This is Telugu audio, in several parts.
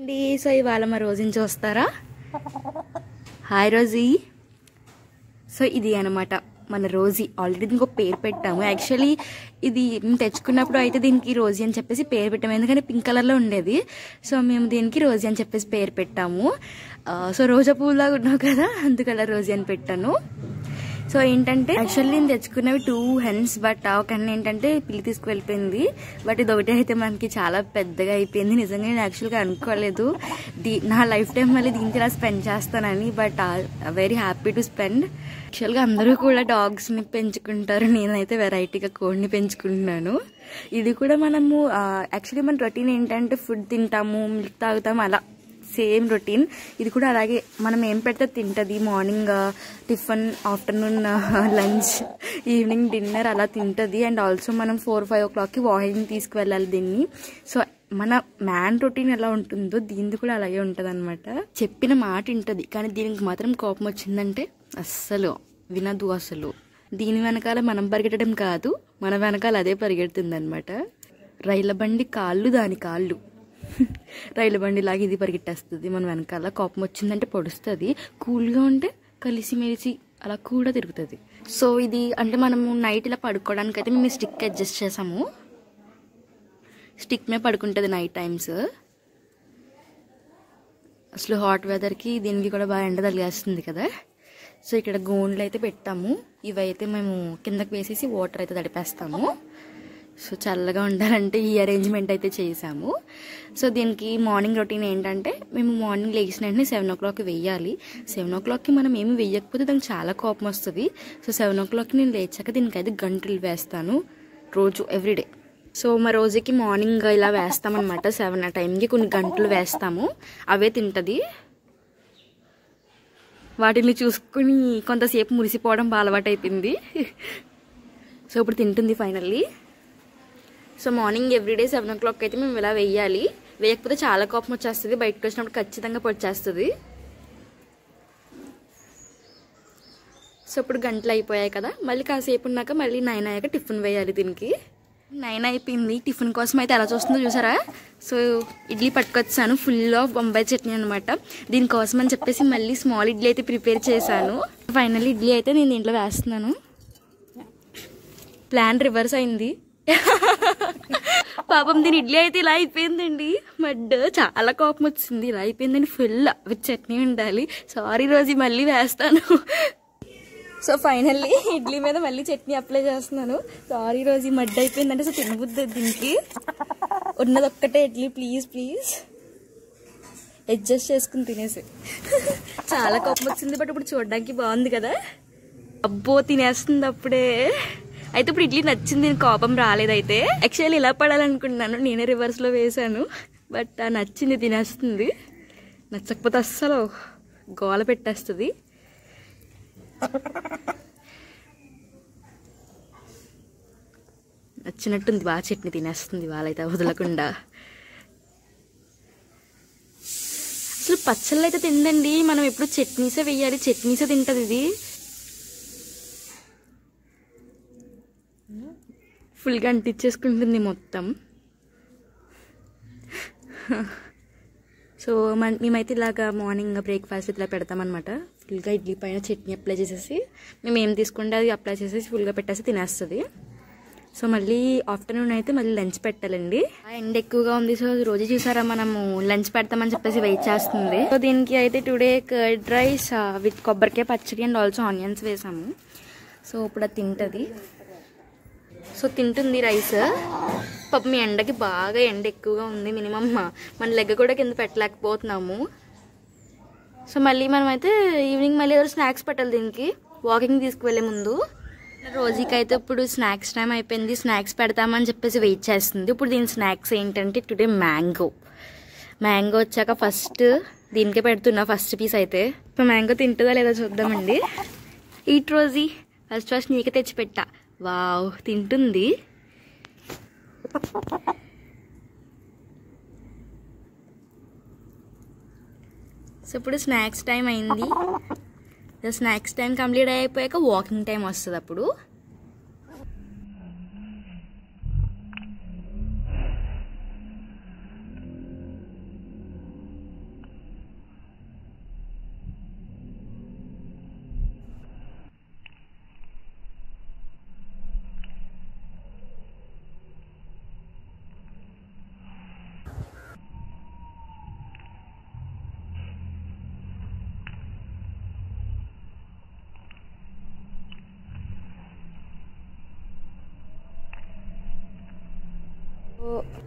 అండి సో ఇవాళ మా రోజుని చూస్తారా. Hi Rosie. సో ఇది అనమాట మన రోజీ. ఆల్రెడీ దీనికి ఒక పేరు పెట్టాము. యాక్చువల్లీ ఇది మేము తెచ్చుకున్నప్పుడు అయితే దీనికి రోజీ అని చెప్పేసి పేరు పెట్టాము, ఎందుకంటే పింక్ కలర్లో ఉండేది. సో మేము దీనికి రోజీ అని చెప్పేసి పేరు పెట్టాము. సో రోజా పువ్వులాగా ఉన్నావు కదా, అందుకలా రోజీ అని పెట్టాను. సో ఏంటంటే యాక్చువల్లీ నేను తెచ్చుకున్నవి 2 హెన్స్, బట్ ఒక హెన్ ఏంటంటే పిల్లి తీసుకువెళ్ళిపోయింది. బట్ ఇది ఒకటి అయితే మనకి చాలా పెద్దగా అయిపోయింది. నిజంగా నేను యాక్చువల్గా అనుకోలేదు నా లైఫ్ టైం మళ్ళీ దీనికి ఇలా స్పెండ్ చేస్తానని. But very happy to spend. యాక్చువల్గా అందరూ కూడా డాగ్స్ని పెంచుకుంటారు, నేనైతే వెరైటీగా కోడిని పెంచుకుంటున్నాను. ఇది కూడా మనము యాక్చువల్లీ మన రొటీన్ ఏంటంటే ఫుడ్ తింటాము, మిల్క్ తాగుతాము, అలా సేమ్ రొటీన్. ఇది కూడా అలాగే మనం ఏం పెడితే తింటుంది. Morning tiffin, afternoon lunch, evening dinner అలా తింటుంది. అండ్ ఆల్సో మనం 4-5 o'clockకి వాకింగ్ తీసుకువెళ్ళాలి దీన్ని. సో మన మ్యాన్ రొటీన్ ఎలా ఉంటుందో దీనిది కూడా అలాగే ఉంటుంది అనమాట. చెప్పిన మాట వింటుంది, కానీ దీనికి మాత్రం కోపం వచ్చిందంటే అస్సలు వినదు. అసలు దీని వెనకాల మనం పరిగెట్టడం కాదు, మన వెనకాల అదే పరిగెడుతుంది అనమాట. రైళ్ళ బండి కాళ్ళు దాని కాళ్ళు, రైలు బండి లాగా ఇది పరిగెట్టేస్తుంది మన వెనకాల. కోపం వచ్చిందంటే పొడుస్తుంది, కూల్గా ఉంటే కలిసిమెలిసి అలా కూడా తిరుగుతుంది. సో ఇది అంటే మనము నైట్ ఇలా పడుకోవడానికి అయితే మేము స్టిక్ అడ్జస్ట్ చేసాము. స్టిక్ మీద పడుకుంటుంది నైట్ టైమ్స్. అసలు హాట్ వెదర్కి దీనికి కూడా బాగా ఎండ తగిలేస్తుంది కదా. సో ఇక్కడ గోన్లు అయితే పెట్టాము. ఇవైతే మేము కిందకి వేసేసి వాటర్ అయితే తడిపేస్తాము. సో చల్లగా ఉండాలంటే ఈ అరేంజ్మెంట్ అయితే చేసాము. సో దీనికి మార్నింగ్ రొటీన్ ఏంటంటే మేము మార్నింగ్ లేచిన వెంటనే 7 o'clock వేయాలి. 7 o'clockకి మనం ఏమి వేయకపోతే దానికి చాలా కోపం వస్తుంది. సో 7 o'clockకి నేను లేచాక దీనికి అయితే గంటలు వేస్తాను రోజు, ఎవ్రీడే. సో మా రోజుకి మార్నింగ్ ఇలా వేస్తామన్నమాట. 7 ఆ టైంకి కొన్ని గంటలు వేస్తాము, అవే తింటుంది. వాటిని చూసుకుని కొంతసేపు మురిసిపోవడం బాగా అలవాటు అయిపోయింది. సో ఇప్పుడు తింటుంది finally. So morning everyday 7 o'clock అయితే మేము ఇలా వేయాలి. వేయకపోతే చాలా కోపం వచ్చేస్తుంది, బయటకు వచ్చినప్పుడు ఖచ్చితంగా పొడిచేస్తుంది. సో ఇప్పుడు గంటలు అయిపోయాయి కదా, మళ్ళీ కాసేపు ఉన్నాక మళ్ళీ 9 అయ్యాక టిఫిన్ వేయాలి దీనికి. 9 అయిపోయింది. టిఫిన్ కోసం అయితే ఎలా చూస్తుందో చూసారా. So idli పట్టుకొచ్చాను, full of Bombay chutney అనమాట. దీనికోసం అని చెప్పేసి మళ్ళీ స్మాల్ ఇడ్లీ అయితే ప్రిపేర్ చేశాను. ఫైనల్ ఇడ్లీ అయితే నేను దీంట్లో వేస్తున్నాను. ప్లాన్ రివర్స్ అయింది. పాపం దీని ఇడ్లీ అయితే ఇలా అయిపోయిందండి. మడ్ చాలా కోపం వచ్చింది, ఇలా అయిపోయిందండి. ఫుల్ విత్ చట్నీ ఉండాలి. సారీ రోజు మళ్ళీ వేస్తాను. సో ఫైనల్లీ ఇడ్లీ మీద మళ్ళీ చట్నీ అప్లై చేస్తున్నాను. సారీ రోజు మడ్ అయిపోయిందంటే సో తినబుద్ది దీనికి. ఉన్నది ఒక్కటే ఇడ్లీ, ప్లీజ్ ప్లీజ్ అడ్జస్ట్ చేసుకుని తినేసి. చాలా కోపం వచ్చింది, బట్ ఇప్పుడు చూడడానికి బాగుంది కదా. అబ్బో తినేస్తుంది అప్పుడే. అయితే ఇప్పుడు ఇడ్లీ నచ్చింది, కోపం రాలేదైతే. యాక్చువల్లీ ఇలా పడాలనుకుంటున్నాను, నేనే రివర్స్లో వేసాను. బట్ నచ్చింది, తినేస్తుంది. నచ్చకపోతే అస్సలు గోల పెట్టేస్తుంది. నచ్చినట్టుంది, బాగా చట్నీ తినేస్తుంది వాళ్ళైతే వదలకుండా. అసలు పచ్చళ్ళు అయితే తిందండి, మనం ఎప్పుడు చట్నీసే వేయాలి, చట్నీసే తింటుంది ఇది. ఫుల్గా అంటించేసుకుంటుంది మొత్తం. సో మేమైతే ఇలాగా మార్నింగ్ బ్రేక్ఫాస్ట్ ఇట్లా పెడతామన్నమాట. ఫుల్గా ఇడ్లీ పైన చట్నీ అప్లై చేసేసి మేము ఏం తీసుకుంటే అది అప్లై చేసేసి ఫుల్గా పెట్టేసి తినేస్తుంది. సో మళ్ళీ ఆఫ్టర్నూన్ అయితే మళ్ళీ లంచ్ పెట్టాలండి. ఎండ ఎక్కువగా ఉంది. సో రోజు చూసారా మనము లంచ్ పెడతామని చెప్పేసి వెయిట్ చేస్తుంది. సో దీనికి అయితే టుడే కర్డ్ రైస్ విత్ కొబ్బరికాయ పచ్చడి అండ్ ఆల్సో ఆనియన్స్ వేసాము. సో ఇప్పుడు అది తింటుంది. సో తింటుంది రైస్. పాపం ఎండకి బాగా ఎండ ఎక్కువగా ఉంది. మినిమం మన లెగ్ కూడా కింద పెట్టలేకపోతున్నాము. సో మళ్ళీ మనమైతే ఈవినింగ్ మళ్ళీ ఏదో స్నాక్స్ పెట్టాలి దీనికి, వాకింగ్ తీసుకువెళ్ళే ముందు. రోజుకి అయితే ఇప్పుడు స్నాక్స్ టైం అయిపోయింది, స్నాక్స్ పెడతామని చెప్పేసి వెయిట్ చేస్తుంది. ఇప్పుడు దీని స్నాక్స్ ఏంటంటే టుడే మ్యాంగో వచ్చాక ఫస్ట్ దీనికే పెడుతున్నా ఫస్ట్ పీస్ అయితే. ఇప్పుడు మ్యాంగో తింటుందా లేదా చూద్దామండి. ఈట్ రోజీ, ఫస్ట్ నీకే తెచ్చి పెట్టా. వావ్ తింటుంది. సో ఇప్పుడు స్నాక్స్ టైం అయింది. స్నాక్స్ టైం కంప్లీట్ అయిపోయాక వాకింగ్ టైం వస్తుంది. అప్పుడు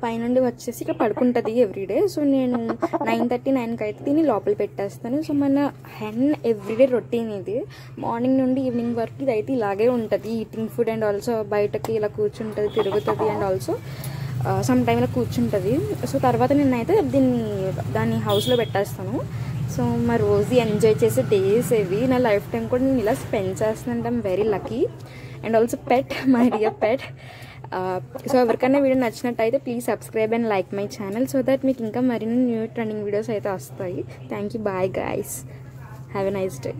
పైనుండి వచ్చేసి ఇక్కడ పడుకుంటుంది ఎవ్రీడే. సో నేను 9:30, 9కి అయితే దీన్ని లోపల పెట్టేస్తాను. సో మన హెన్ ఎవ్రీడే రొటీన్ ఇది. మార్నింగ్ నుండి ఈవినింగ్ వరకు ఇది అయితే ఇలాగే ఉంటుంది, ఈటింగ్ ఫుడ్ అండ్ ఆల్సో బయటకి ఇలా కూర్చుంటుంది, తిరుగుతుంది అండ్ ఆల్సో సమ్ టైమ్ ఇలా కూర్చుంటుంది. సో తర్వాత నేనైతే దాన్ని హౌస్లో పెట్టేస్తాను. సో మా రోజు ఎంజాయ్ చేసే డేస్ ఇవి. నా లైఫ్ టైం కూడా నేను ఇలా స్పెండ్ చేస్తున్నాను. I'm very lucky and also pet, my rear pet. So ఎవరికైనా వీడియో నచ్చినట్టయితే please subscribe and like my channel so that మీకు ఇంకా మరిన్ని న్యూ ట్రెండింగ్ వీడియోస్ అయితే వస్తాయి. Thank you. Bye guys. Have a nice day.